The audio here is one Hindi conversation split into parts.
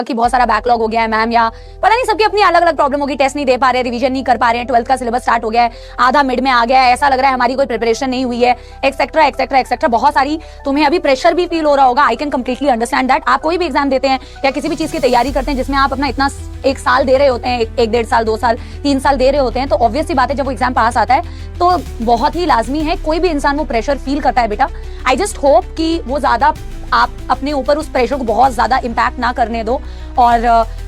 कि बहुत सारा बैकलॉग हो गया है मैम, या पता नहीं सबकी अपनी अलग अलग प्रॉब्लम होगी, टेस्ट नहीं दे पा रहे, रिवीजन नहीं कर पा रहे हैं, 12th का सिलेबस स्टार्ट हो गया है, आधा मिड में आ गया है, ऐसा लग रहा है हमारी कोई प्रिपरेशन नहीं हुई है, एक्सेट्रा एक्सेट्रा एक्सेट्रा। बहुत सारी तुम्हें अभी प्रेशर भी फील हो रहा होगा। I can completely understand that. आप कोई भी एग्जाम देते हैं या किसी भी चीज की तैयारी करते हैं जिसमें आप अपना इतना 1 साल दे रहे होते हैं, 1-1.5 साल, 2 साल, 3 साल दे रहे होते हैं, तो ऑब्वियस सी बात है जब वो एग्जाम पास आता है तो बहुत ही लाजमी है, कोई भी इंसान वो प्रेशर फील करता है बेटा। आई जस्ट होप कि वो ज्यादा आप अपने ऊपर उस प्रेशर को बहुत ज्यादा इम्पैक्ट ना करने दो, और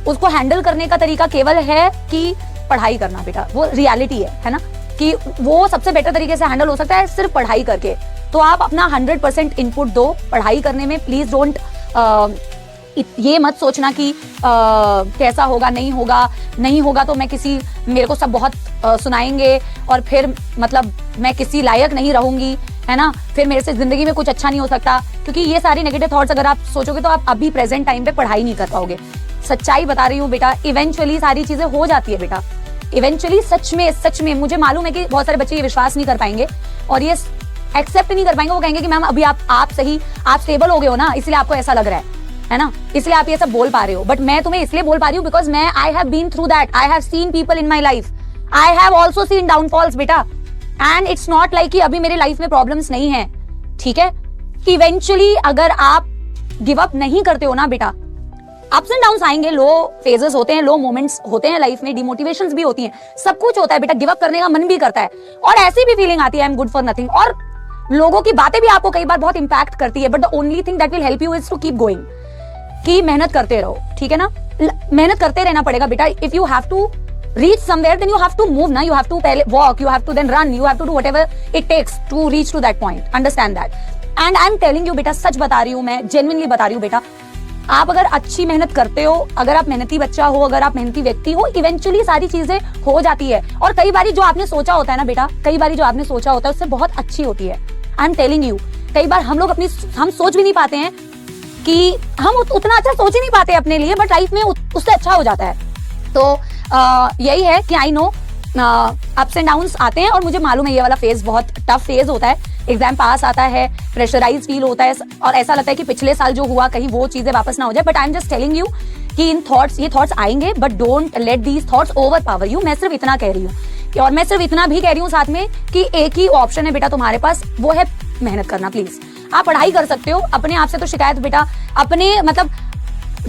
उसको हैंडल करने का तरीका केवल है कि पढ़ाई करना बेटा। वो रियलिटी है ना, कि वो सबसे बेटर तरीके से हैंडल हो सकता है सिर्फ पढ़ाई करके। तो आप अपना 100% इनपुट दो पढ़ाई करने में। प्लीज डोंट ये मत सोचना कि कैसा होगा, नहीं होगा तो मैं किसी, मेरे को सब बहुत सुनाएंगे और फिर मतलब मैं किसी लायक नहीं रहूंगी, है ना, फिर मेरे से जिंदगी में कुछ अच्छा नहीं हो सकता। क्योंकि ये सारी नेगेटिव थॉट्स अगर आप सोचोगे तो आप अभी प्रेजेंट टाइम पे पढ़ाई नहीं कर पाओगे। सच्चाई बता रही हूँ बेटा, इवेंचुअली सारी चीजें हो जाती है बेटा। इवेंचुअली सच में मुझे मालूम है कि बहुत सारे बच्चे ये विश्वास नहीं कर पाएंगे और ये एक्सेप्ट नहीं कर पाएंगे। वो कहेंगे कि मैम अभी आप सही, आप स्टेबल हो गए हो ना, इसलिए आपको ऐसा लग रहा है ना, इसलिए आप ये सब बोल पा रहे हो। बट मैं तुम्हें इसलिए बोल पा रही हूँ बिकॉज मैं I have been through that, I have seen people in my life, I have also seen downfalls बेटा। एंड इट्स नॉट लाइक कि अभी मेरे लाइफ में प्रॉब्लम्स नहीं है, ठीक है। इवेंचुअली अगर आप गिव अप नहीं करते हो ना बेटा, अप्स एंड डाउन्स आएंगे, लो फेजेस होते हैं, लो मोमेंट्स होते हैं लाइफ में, डिमोटिवेशंस भी होती हैं, सब कुछ होता है बेटा। गिव अप करने का मन भी करता है और ऐसी भी फीलिंग आती है I am good for nothing, और लोगों की बातें भी आपको कई बार बहुत इंपैक्ट करती है। But the only thing that will help you is to keep going, कि मेहनत करते रहो, ठीक है ना। मेहनत करते रहना पड़ेगा बेटा। If you have to reach somewhere then you have to move na, you have to पहले walk, you have to then run, you have to do whatever it takes to reach to that point, understand that. And I'm telling you बेटा, सच बता रही हूँ मैं, genuinely बता रही हूँ बेटा, आप अगर अच्छी मेहनत करते हो, अगर आप मेहनती बच्चा हो, अगर आप मेहनती व्यक्ति हो, इवेंचुअली सारी चीजें हो जाती है। और कई बारी जो आपने सोचा होता है ना बेटा, कई बारी जो आपने सोचा होता है उससे बहुत अच्छी होती है। आई एम टेलिंग यू, कई बार हम लोग हम सोच भी नहीं पाते हैं कि हम उतना अच्छा सोच ही नहीं पाते अपने लिए, बट लाइफ में उससे अच्छा हो जाता है। तो यही है कि I know ups and downs आते हैं, और मुझे मालूम है ये वाला फेज बहुत टफ फेज होता है। एग्जाम पास आता है, प्रेशराइज फील होता है, और ऐसा लगता है कि पिछले साल जो हुआ कहीं वो चीजें वापस ना हो जाए। But I am just telling you कि ये थॉट्स आएंगे, but don't let these thoughts over power you. मैं सिर्फ इतना कह रही हूँ, और मैं सिर्फ इतना भी कह रही हूँ साथ में कि एक ही ऑप्शन है बेटा तुम्हारे पास, वो है मेहनत करना। प्लीज आप पढ़ाई कर सकते हो, अपने आप से तो शिकायत बेटा, अपने मतलब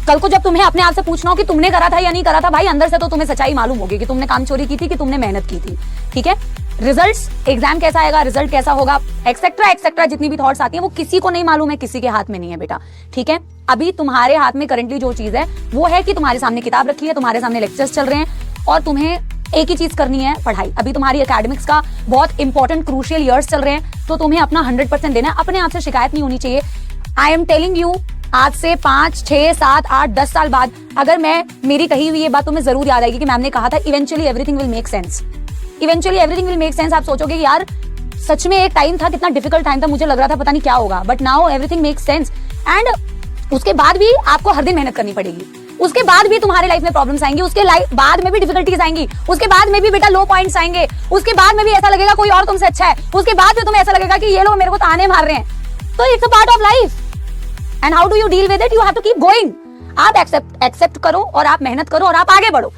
कल को जब तुम्हें अपने आप से पूछना हो कि तुमने करा था या नहीं करा था, भाई अंदर से तो तुम्हें सच्चाई मालूम होगी कि तुमने काम चोरी की थी कि तुमने मेहनत की थी, ठीक है। रिजल्ट्स, एग्जाम कैसा आएगा, रिजल्ट कैसा होगा, एक्सेट्रा एक्सेट्रा जितनी भी थॉट्स आती हैं वो किसी को नहीं मालूम है, किसी के हाथ में नहीं है बेटा, ठीक है। अभी तुम्हारे हाथ में करंटली जो चीज है वो है कि तुम्हारे सामने किताब रखी है, तुम्हारे सामने लेक्चर्स चल रहे हैं, और तुम्हें एक ही चीज करनी है, पढ़ाई। अभी तुम्हारी एकेडमिक्स का बहुत इंपॉर्टेंट क्रूशियल ईयर्स चल रहे हैं, तो तुम्हें अपना 100% देना है। अपने आप से शिकायत नहीं होनी चाहिए। आई एम टेलिंग यू, आज से 5, 6, 7, 8, 10 साल बाद अगर मेरी कही हुई ये बात तुम्हें जरूर याद आएगी कि मैम ने कहा था eventually everything will make sense. Eventually everything will make sense. आप सोचोगे कि यार सच में एक टाइम था, कितना डिफिकल्ट टाइम था, मुझे लग रहा था पता नहीं क्या होगा, but now everything make sense. And उसके बाद भी आपको हर दिन मेहनत करनी पड़ेगी, उसके बाद भी तुम्हारे लाइफ में प्रॉब्लम्स आएंगी, उसके बाद में भी डिफिकल्टीज आएंगी, उसके बाद में भी बेटा लो पॉइंट्स आएंगे, उसके बाद में भी ऐसा लगेगा कोई और तुमसे अच्छा है, उसके बाद में तुम्हें ऐसा लगेगा कि ये लोग मेरे को ताने मार रहे हैं। तो it's a part of life, and how do you deal with it, you have to keep going. आप एक्सेप्ट करो और आप मेहनत करो और आप आगे बढ़ो।